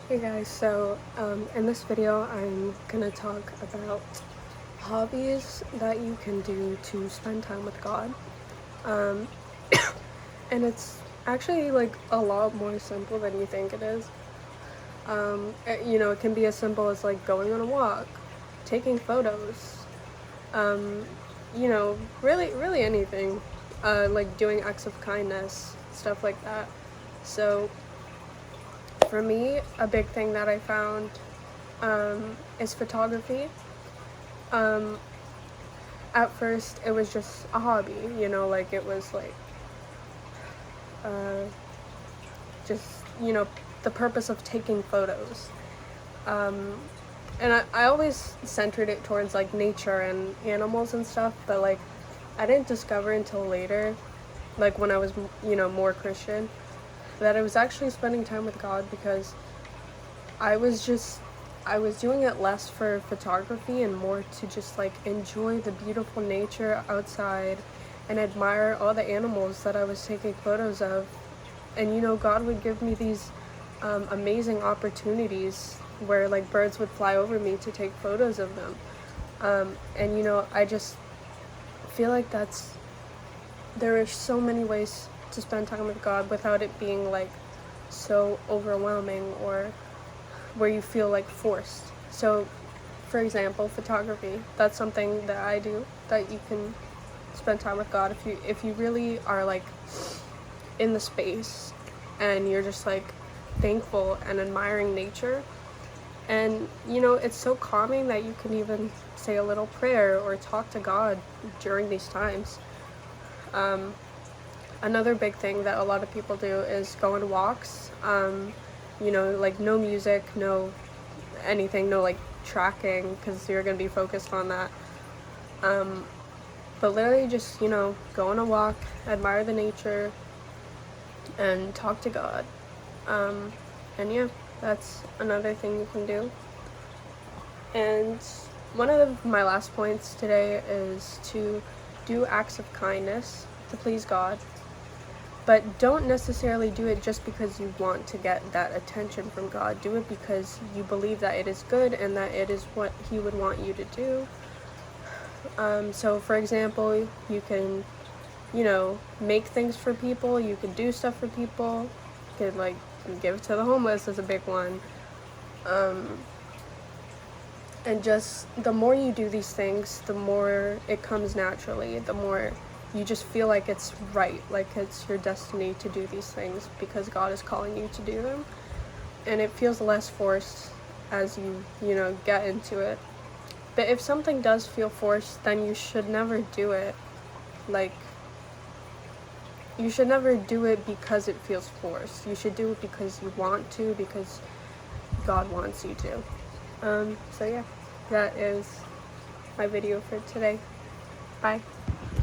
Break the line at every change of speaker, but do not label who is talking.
Hey guys, so in this video I'm gonna talk about hobbies that you can do to spend time with God. Um, and it's actually like a lot more simple than you think it is. It can be as simple as like going on a walk, taking photos, um, really anything. Like doing acts of kindness, stuff like that. So for me, a big thing that I found is photography. Um, at first, it was just a hobby, like it was like uh, just, the purpose of taking photos. Um, and I always centered it towards like nature and animals and stuff, but like I didn't discover until later, like when I was, more Christian, that I was actually spending time with God because I was just I was doing it less for photography and more to just like enjoy the beautiful nature outside and admire all the animals that I was taking photos of. And God would give me these amazing opportunities where like birds would fly over me to take photos of them. And I just feel like there are so many ways to spend time with God without it being like so overwhelming or where you feel like forced. So, for example, photography. That's something that I do that you can spend time with God if you really are like in the space and you're just like thankful and admiring nature. And it's so calming that you can even say a little prayer or talk to God during these times. Another big thing that a lot of people do is go on walks. Like no music, no anything, no like tracking, because you're gonna be focused on that. But literally just go on a walk, admire the nature, and talk to God. And yeah, that's another thing you can do. And one of my last points today is to do acts of kindness to please God. But don't necessarily do it just because you want to get that attention from God. Do it because you believe that it is good and that it is what He would want you to do. So for example, you can, make things for people. You can do stuff for people. You could like give to the homeless is a big one. And just the more you do these things, the more it comes naturally. The more you just feel like it's right, like it's your destiny to do these things because God is calling you to do them. And it feels less forced as you get into it. But if something does feel forced, then you should never do it. Like, you should never do it because it feels forced. You should do it because you want to, because God wants you to. So yeah, that is my video for today. Bye.